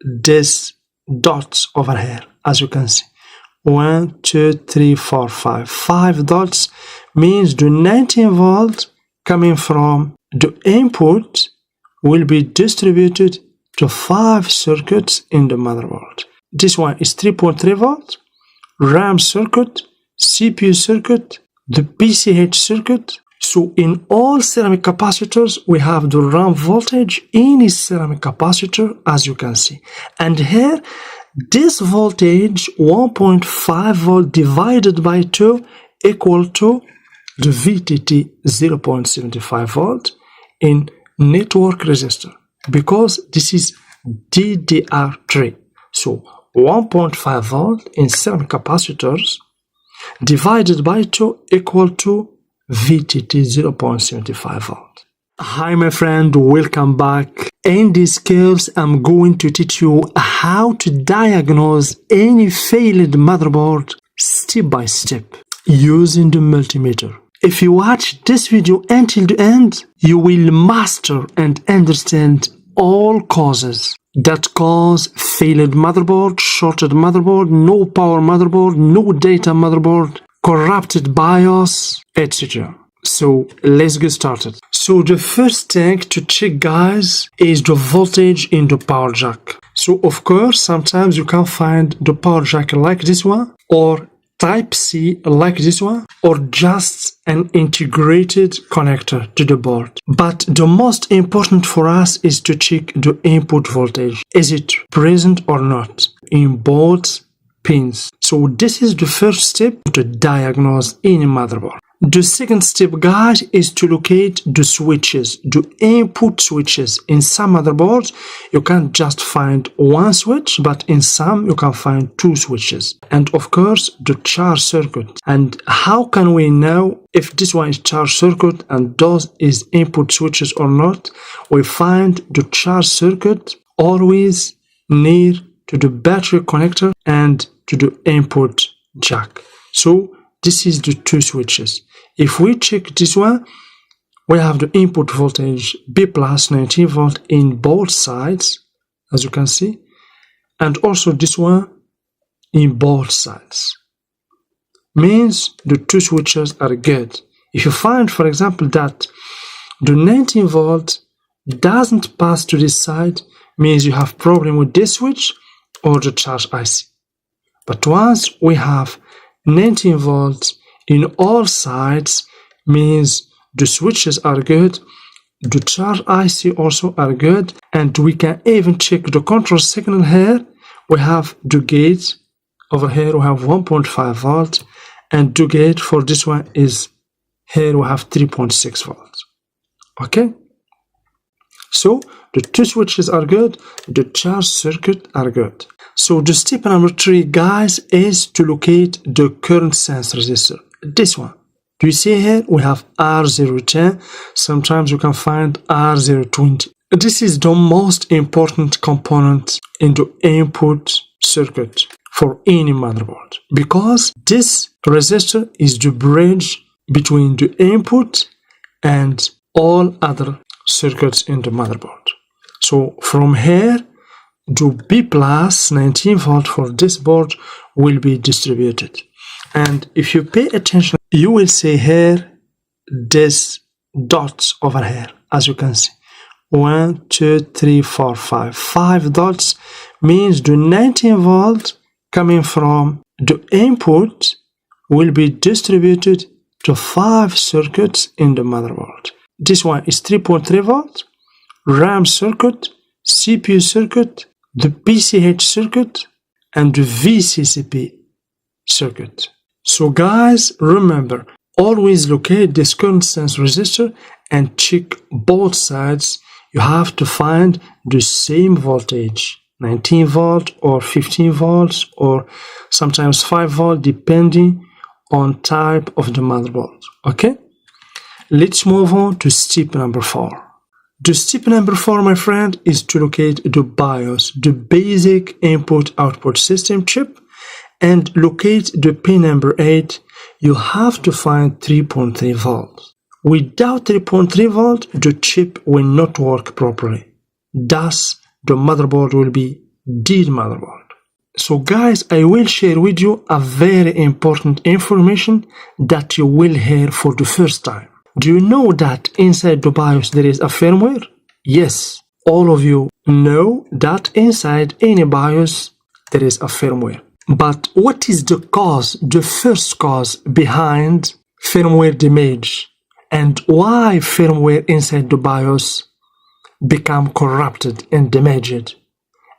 these dots over here, as you can see. 1, 2, 3, 4, 5. 5 dots means the 19 volt coming from the input will be distributed to 5 circuits in the motherboard. This one is 3.3 volt, RAM circuit, CPU circuit, the PCH circuit. So in all ceramic capacitors, we have the RAM voltage in a ceramic capacitor, as you can see. And here, this voltage, 1.5 volt divided by 2, equal to the VTT 0.75 volt in network resistor, because this is DDR3. So 1.5 volt in ceramic capacitors divided by 2 equal to VTT 0.75 volt. Hi my friend, welcome back. In this course, I'm going to teach you how to diagnose any failed motherboard step by step using the multimeter. If you watch this video until the end, you will master and understand all causes that cause failed motherboard, shorted motherboard, no power motherboard, no data motherboard, corrupted BIOS, etc. So let's get started. So the first thing to check, guys, is the voltage in the power jack. So of course, sometimes you can find the power jack like this one, or Type C like this one, or just an integrated connector to the board. But the most important for us is to check the input voltage. Is it present or not in both pins? So this is the first step to diagnose any motherboard. The second step, guys, is to locate the switches, the input switches. In some motherboards, you can't just find one switch, but in some, you can find 2 switches. And of course, the charge circuit. And how can we know if this one is charge circuit and those is input switches or not? We find the charge circuit always near to the battery connector and to the input jack. So this is the 2 switches. If we check this one, we have the input voltage B plus 19 volt in both sides, as you can see, and also this one in both sides. Means the 2 switches are good. If you find, for example, that the 19 volt doesn't pass to this side, means you have problem with this switch or the charge IC. But once we have 19 volts in all sides, means the switches are good, the charge IC also are good, and we can even check the control signal here. We have the gate over here, we have 1.5 volt, and the gate for this one is here we have 3.6 volts. Okay, so the 2 switches are good, the charge circuit are good. So the step number 3, guys, is to locate the current sense resistor. This one. Do you see here? We have R010. Sometimes you can find R020. This is the most important component in the input circuit for any motherboard, because this resistor is the bridge between the input and all other circuits in the motherboard. So from here, the B plus 19 volt for this board will be distributed. And if you pay attention, you will see here these dots over here, as you can see. 1, 2, 3, 4, 5. 5 dots means the 19 volt coming from the input will be distributed to 5 circuits in the motherboard. This one is 3.3 volt, RAM circuit, CPU circuit, the PCH circuit, and the VCCP circuit. So guys, remember, always locate this current sense resistor and check both sides. You have to find the same voltage, 19 volt or 15 volts or sometimes 5 volt, depending on type of the motherboard. Okay, let's move on to step number 4. The step number 4, my friend, is to locate the BIOS, the basic input-output system chip, and locate the pin number 8. You have to find 3.3 volts. Without 3.3 volt, the chip will not work properly. Thus, the motherboard will be dead motherboard. So guys, I will share with you a very important information that you will hear for the first time. Do you know that inside the BIOS there is a firmware? Yes, all of you know that inside any BIOS there is a firmware. But what is the cause, the first cause behind firmware damage, and why firmware inside the BIOS become corrupted and damaged?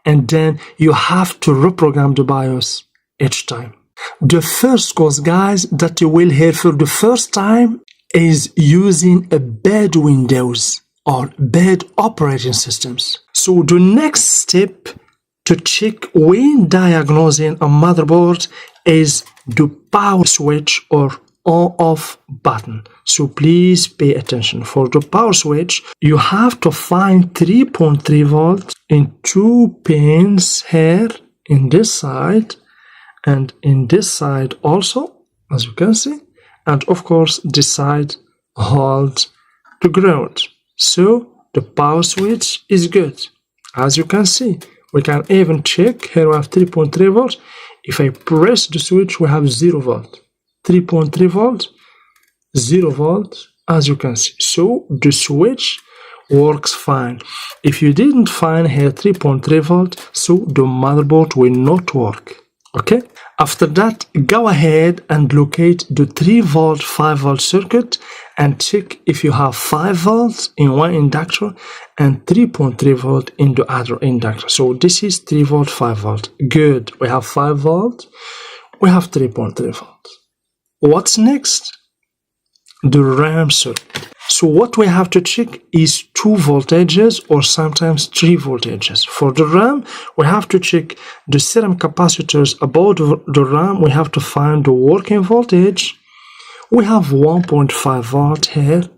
And then you have to reprogram the BIOS each time. The first cause, guys, that you will hear for the first time is using a bad Windows or bad operating systems. So the next step to check when diagnosing a motherboard is the power switch or on-off button. So please pay attention. For the power switch, you have to find 3.3 volts in 2 pins here in this side and in this side also, as you can see. And of course, this side holds the ground. So the power switch is good. As you can see, we can even check. Here we have 3.3 volts. If I press the switch, we have 0 volt. 3.3 volts, 0 volt, as you can see. So the switch works fine. If you didn't find here 3.3 volt, so the motherboard will not work. Okay? After that, go ahead and locate the 3 volt, 5 volt circuit and check if you have 5 volts in one inductor and 3.3 volt in the other inductor. So this is 3 volt, 5 volt. Good. We have 5 volt. We have 3.3 volts. What's next? The RAM circuit. So what we have to check is 2 voltages or sometimes 3 voltages. For the RAM, we have to check the ceramic capacitors above the RAM. We have to find the working voltage. We have 1.5 volt here.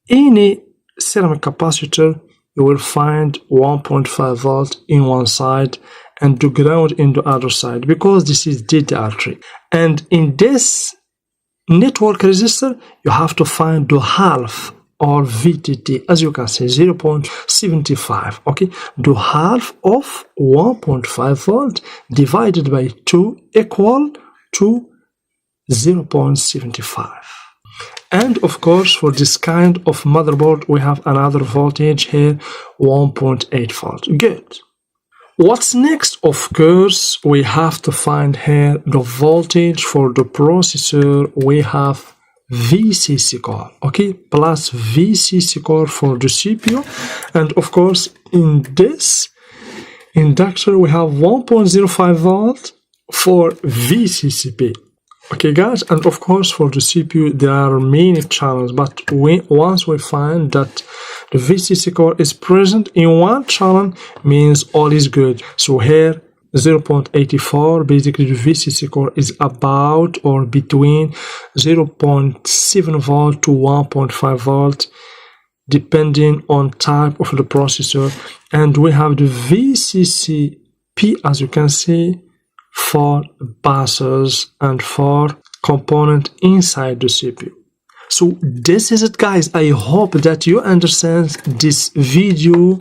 Any ceramic capacitor, you will find 1.5 volt in one side and the ground in the other side, because this is DDR3. And in this network resistor, you have to find the half or VTT, as you can see, 0.75. Okay, the half of 1.5 volt divided by 2 equal to 0.75. And of course, for this kind of motherboard, we have another voltage here, 1.8 volt. Good. What's next? Of course, we have to find here the voltage for the processor. We have VCC core, okay, plus VCC core for the CPU. And of course, in this inductor, we have 1.05 volt for VCCP. Okay, guys, and of course for the CPU there are many channels, but once we find that the VCC core is present in one channel, means all is good. So here 0.84, basically the VCC core is about or between 0.7 volt to 1.5 volt, depending on type of the processor. And we have the VCCP, as you can see, for buses and for component inside the CPU. So this is it, guys. I hope that you understand this video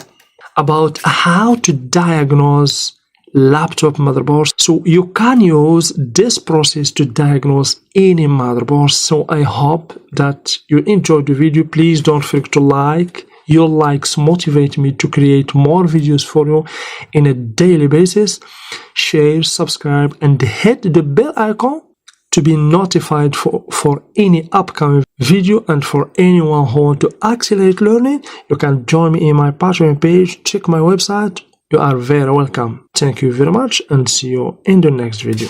about how to diagnose laptop motherboards. So you can use this process to diagnose any motherboard. So I hope that you enjoyed the video. Please don't forget to like. Your likes motivate me to create more videos for you in a daily basis. Share, subscribe, and hit the bell icon to be notified for any upcoming video. And for anyone who wants to accelerate learning, you can join me in my Patreon page. Check my website. You are very welcome. Thank you very much and see you in the next video.